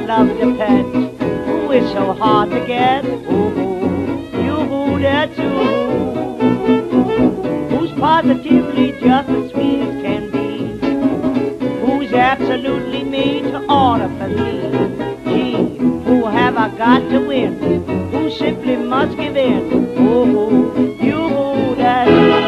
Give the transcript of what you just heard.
that love to pet. Who is so hard to get? You that's who. Who's positively just as sweet as can be. Who's absolutely made to order for me. Gee, who have I got to win? Who simply must give in? You that's who.